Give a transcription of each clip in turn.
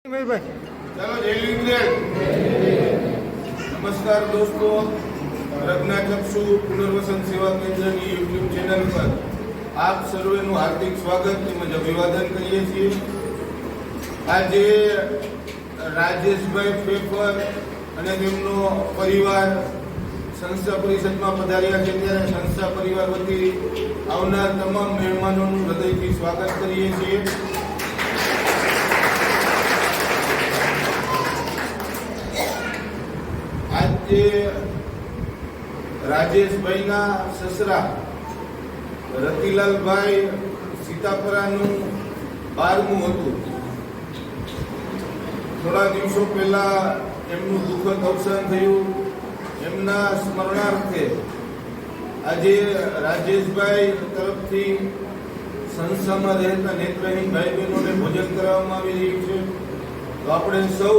चलो नमस्कार दोस्तों, प्रज्ञाचक्षु पुनर्वसन सेवा केंद्र की यूट्यूब चैनल पर आप सर्वेનું हार्दिक स्वागत તેમજ અભિવાદન કરીએ છીએ। આજે રાજેશભાઈ ફેફર અને તેમનો પરિવાર સંસ્થા પરિષદમાં પધાર્યા છે, ત્યારે સંસ્થા પરિવાર વતી આવનાર તમામ મહેમાનોનું હૃદયથી સ્વાગત કરીએ છીએ। આજે રાજેશભાઈના સસરા રતિલાલભાઈ સીતાપરાનું 12મું હતું। થોડા દિવસો પહેલા એમનું દુઃખદ અવસાન થયું। એમના સ્મરણાર્થે આજે રાજેશભાઈ તરફથી સંસ્થામાં રહેતા નેત્રહીન ભાઈ બહેનોને ભોજન કરાવવામાં આવી રહ્યું છે। તો આપણે સૌ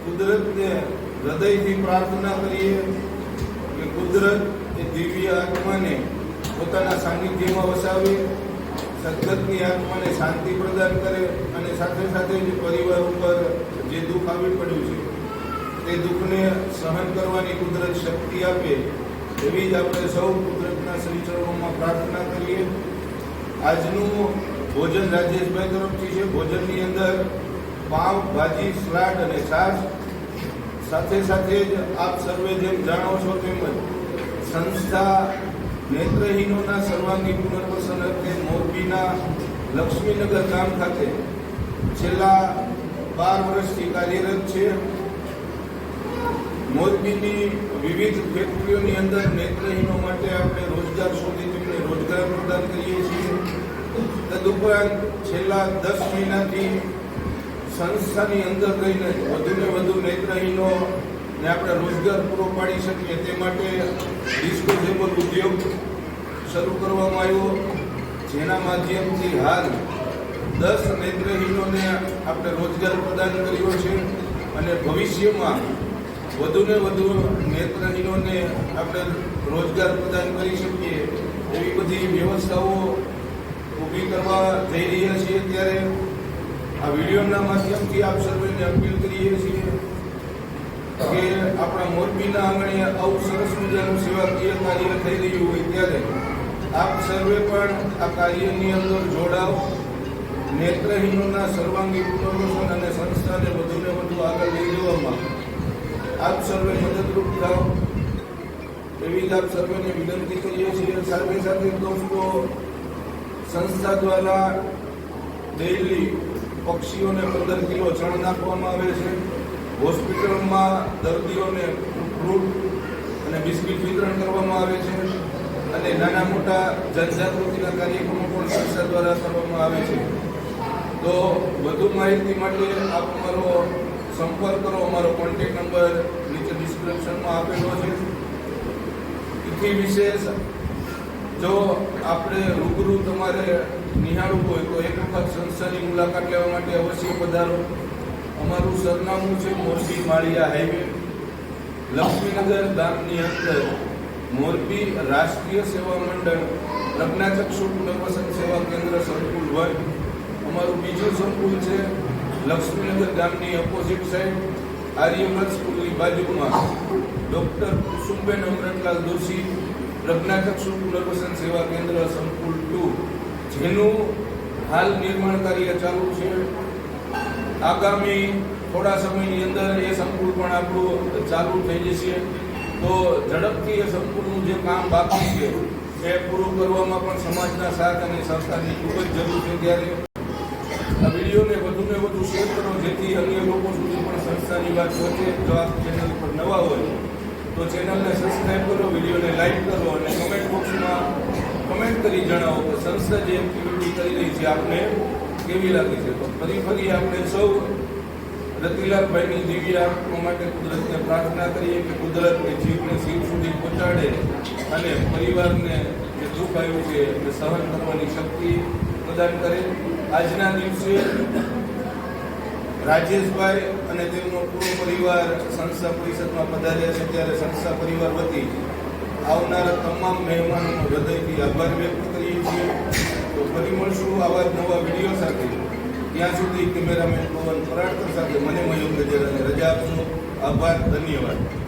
કુદરતને હૃદયથી પ્રાર્થના કરીએ કે કુદરત એ દિવ્ય આત્માને પોતાના સાનિધ્યમાં વસાવે, સદગતની આત્માને શાંતિ પ્રદાન કરે અને સાથે સાથે જે પરિવાર ઉપર જે દુઃખ આવી પડ્યું છે તે દુઃખને સહન કરવાની કુદરત શક્તિ આપે, એવી જ આપણે સૌ કુદરતના શ્રીચરણોમાં પ્રાર્થના કરીએ। આજનું ભોજન રાજેશભાઈ તરફથી છે। ભોજનની અંદર પાવ, ભાજી, સલાડ અને છાશ, સાથે સાથે જ આપ સર્વે જેમ જાણો છો તેમ સંસ્થા નેત્રહીનોના સર્વાંગી પુનર્વસન અર્થે મોરબીના લક્ષ્મીનગર ગામ ખાતે છેલ્લા 12 વર્ષથી કાર્યરત છે। મોરબીની વિવિધ ફેક્ટરીઓની અંદર નેત્રહીનો માટે આપણે રોજગાર શોધી તેમને રોજગાર પ્રદાન કરીએ છીએ। તદુપરાંત છેલ્લા 10 મહિનાથી સંસ્થાની અંદર રહીને વધુને વધુ નેત્રહીનોને આપણે રોજગાર પૂરો પાડી શકીએ તે માટે ડિસ્પોઝેબલ ઉદ્યોગ શરૂ કરવામાં આવ્યો, જેના માધ્યમથી હાલ 10 નેત્રહીનોને આપણે રોજગાર પ્રદાન કર્યો છે અને ભવિષ્યમાં વધુને વધુ નેત્રહીનોને આપણે રોજગાર પ્રદાન કરી શકીએ એવી બધી વ્યવસ્થાઓ ઊભી કરવા જઈ રહ્યા છીએ। ત્યારે આ વિડીયોના માધ્યમથી આપ સર્વેને અપીલ કરીએ છીએ કે આપણા મોરબીના આંગણે આવું સરસ મજાનું સેવાકીય કાર્ય થઈ રહ્યું હોય ત્યારે આપ સર્વે પણ આ કાર્યની અંદર જોડાવ, નેત્રહીનોના સર્વાંગી પુનર્વસન અને સંસ્થાને વધુને વધુ આગળ લઈ જવામાં આપ સર્વે મદદરૂપ થાવ એવી જ આપ સર્વેને વિનંતી કરીએ છીએ। સાથે સાથે દોસ્તો, સંસ્થા દ્વારા ડેઈલી પક્ષીઓને 15 કિલો છણ નાખવામાં આવે છે। હોસ્પિટલમાં દર્દીઓને ફ્રૂટ અને બિસ્કિટ વિતરણ કરવામાં આવે છે અને નાના મોટા જનજાગૃતિના કાર્યક્રમો પણ સંસ્થા દ્વારા કરવામાં આવે છે। તો વધુ માહિતી માટે આપ અમારો સંપર્ક કરો। અમારો કોન્ટેક્ટ નંબર નીચે ડિસ્ક્રિપ્શનમાં આપેલો છે। એથી વિશેષ જો આપણે રૂબરૂ તમારે નિહાળવું હોય તો એક વખત સંસ્થાની મુલાકાત લેવા માટે અવશ્ય પધારો। અમારું સરનામું છે મોરબી માળિયા હાઈવે, લક્ષ્મીનગર ગામની અંદર મોરબી રાષ્ટ્રીય સેવા મંડળ પ્રજ્ઞાચક્ષુ પુનર્વસન સેવા કેન્દ્ર સંકુલ 1। અમારું બીજું સંકુલ છે લક્ષ્મીનગર ગામની ઓપોઝિટ સાઈડ આર્યવ્રત સ્કૂલની બાજુમાં ડૉક્ટર કુસુમબેન અમરતલાલ દોશી પ્રજ્ઞાચક્ષુ પુનર્વસન સેવા કેન્દ્ર સંકુલ 2, જેનું હાલ નિર્માણ કાર્ય ચાલુ છે। આગામી થોડા સમયની અંદર એ સંકુલ પણ આપણું ચાલુ થઈ જશે। તો ઝડપથી એ સંકુલનું જે કામ બાકી છે એ પૂરું કરવામાં પણ સમાજના સાથ અને સહકારની ખૂબ જ જરૂર છે। ત્યારે આ વિડીયોને વધુને વધુ શેર કરો જેથી અન્ય લોકો સુધી પણ સંસ્થાની વાત પહોંચે। જો આપ ચેનલ પર નવા હોય તો ચેનલને સબસ્ક્રાઈબ કરો, વિડીયોને લાઈક કરો અને કમેન્ટ બોક્સમાં કમેન્ટ કરી જણાવો કે સંસ્થા જે એક્ટિવિટી કરી રહી છે આપને કેવી લાગી છે। તો ફરી આપણે સૌ રતિલાલભાઈની દિવ્ય આત્મા માટે કુદરતને પ્રાર્થના કરીએ કે કુદરત એ જીવને શિવ સુધી પહોંચાડે અને પરિવારને જે દુઃખ આવ્યું છે એ સહન કરવાની શક્તિ પ્રદાન કરે। આજના દિવસે રાજેશભાઈ અને તેમનો પૂરો પરિવાર સંસ્થા પરિષદમાં પધાર્યા છે, ત્યારે સંસ્થા પરિવાર વતી આવનારા તમામ મહેમાનોનો હૃદયથી આભાર વ્યક્ત કરીએ છીએ। તો ફરી મળશું આવા જ નવા વિડીયો સાથે। ત્યાં સુધી કેમેરામેન પવન પરાડકર સાથે મને મયુર ગજેરાને રજા આપશો. આભાર, ધન્યવાદ.